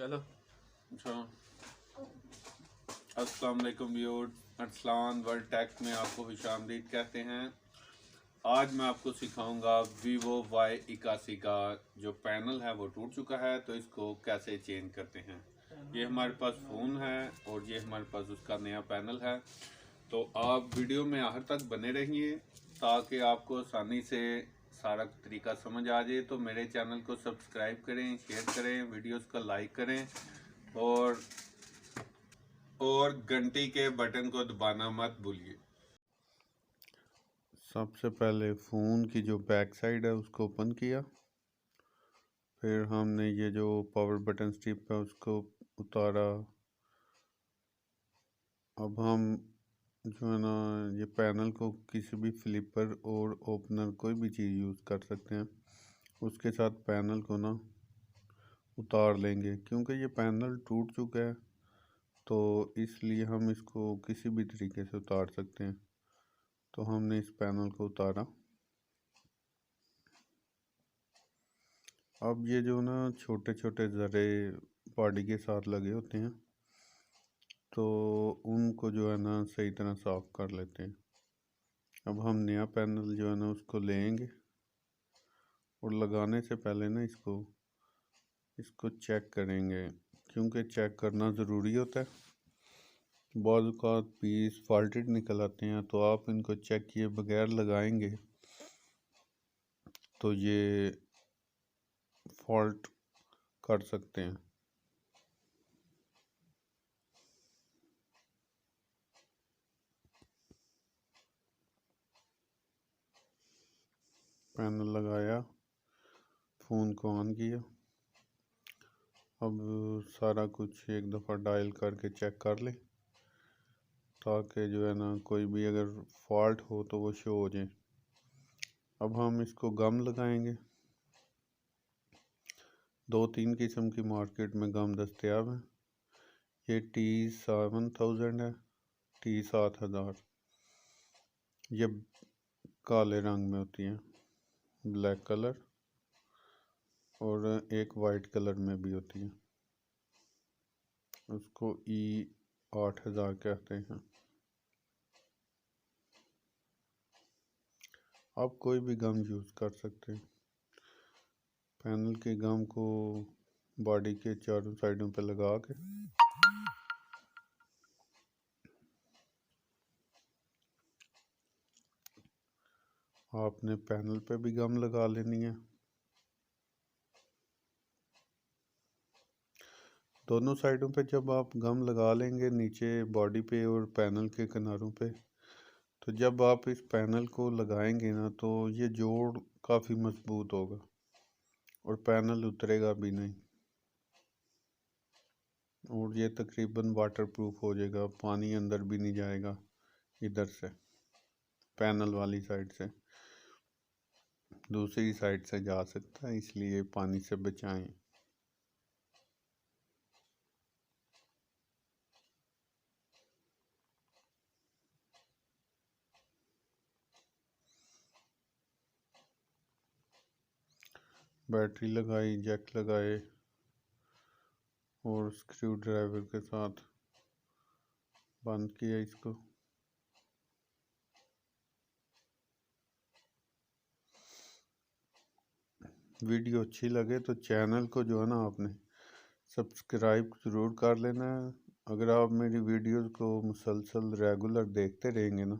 चलो अच्छा। अस्सलाम वालेकुम व्यूअर्स, अरसलान वर्ल्ड टेक में आपको खुशामदीद कहते हैं। आज मैं आपको सिखाऊंगा Vivo Y81 का जो पैनल है वो टूट चुका है, तो इसको कैसे चेंज करते हैं। ये हमारे पास फ़ोन है और ये हमारे पास उसका नया पैनल है। तो आप वीडियो में आखिर तक बने रहिए ताकि आपको आसानी से सारा तरीका समझ आ जाए। तो मेरे चैनल को सब्सक्राइब करें, शेयर करें, वीडियोस को लाइक करें और घंटी के बटन को दबाना मत भूलिए। सबसे पहले फ़ोन की जो बैक साइड है उसको ओपन किया, फिर हमने ये जो पावर बटन स्ट्रिप है उसको उतारा। अब हम जो है ना ये पैनल को किसी भी फ्लिपर और ओपनर कोई भी चीज़ यूज़ कर सकते हैं, उसके साथ पैनल को ना उतार लेंगे। क्योंकि ये पैनल टूट चुका है तो इसलिए हम इसको किसी भी तरीके से उतार सकते हैं। तो हमने इस पैनल को उतारा। अब ये जो ना छोटे छोटे ज़रे बॉडी के साथ लगे होते हैं तो उनको जो है ना सही तरह साफ़ कर लेते हैं। अब हम नया पैनल जो है ना उसको लेंगे और लगाने से पहले ना इसको चेक करेंगे, क्योंकि चेक करना ज़रूरी होता है। बाज़ औक़ात पीस फॉल्टेड निकल आते हैं, तो आप इनको चेक किए बगैर लगाएंगे तो ये फॉल्ट कर सकते हैं। पैनल लगाया, फ़ोन को ऑन किया। अब सारा कुछ एक दफ़ा डायल करके चेक कर लें ताकि जो है ना कोई भी अगर फॉल्ट हो तो वो शो हो जाए। अब हम इसको गम लगाएंगे। 2-3 किस्म की मार्केट में गम दस्तयाब है। ये T7000 है, T7000 ये काले रंग में होती हैं, ब्लैक कलर, और एक वाइट कलर में भी होती है, उसको E8000 कहते हैं। आप कोई भी गम यूज़ कर सकते हैं। पैनल के गम को बॉडी के चारों साइडों पे लगा के आपने पैनल पे भी गम लगा लेनी है। दोनों साइडों पे जब आप गम लगा लेंगे, नीचे बॉडी पे और पैनल के किनारों पे, तो जब आप इस पैनल को लगाएंगे ना तो ये जोड़ काफ़ी मजबूत होगा और पैनल उतरेगा भी नहीं, और ये तकरीबन वाटर प्रूफ हो जाएगा। पानी अंदर भी नहीं जाएगा इधर से, पैनल वाली साइड से, दूसरी साइड से जा सकता है, इसलिए पानी से बचाएं। बैटरी लगाई, जैक लगाए और स्क्रू ड्राइवर के साथ बंद किया इसको। वीडियो अच्छी लगे तो चैनल को जो है ना आपने सब्सक्राइब ज़रूर कर लेना है। अगर आप मेरी वीडियोस को मुसलसल रेगुलर देखते रहेंगे ना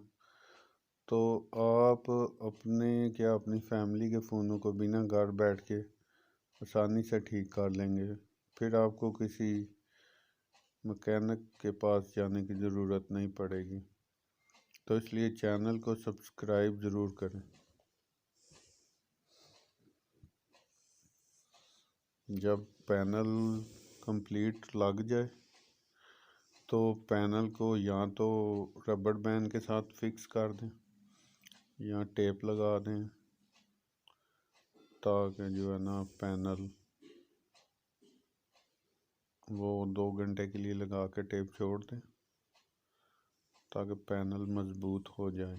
तो आप अपनी फैमिली के फ़ोनों को बिना घर बैठ के आसानी से ठीक कर लेंगे। फिर आपको किसी मैकेनिक के पास जाने की ज़रूरत नहीं पड़ेगी। तो इसलिए चैनल को सब्सक्राइब ज़रूर करें। जब पैनल कंप्लीट लग जाए तो पैनल को या तो रबड़ बैंड के साथ फिक्स कर दें या टेप लगा दें, ताकि जो है ना पैनल वो 2 घंटे के लिए लगा के टेप छोड़ दें ताकि पैनल मज़बूत हो जाए।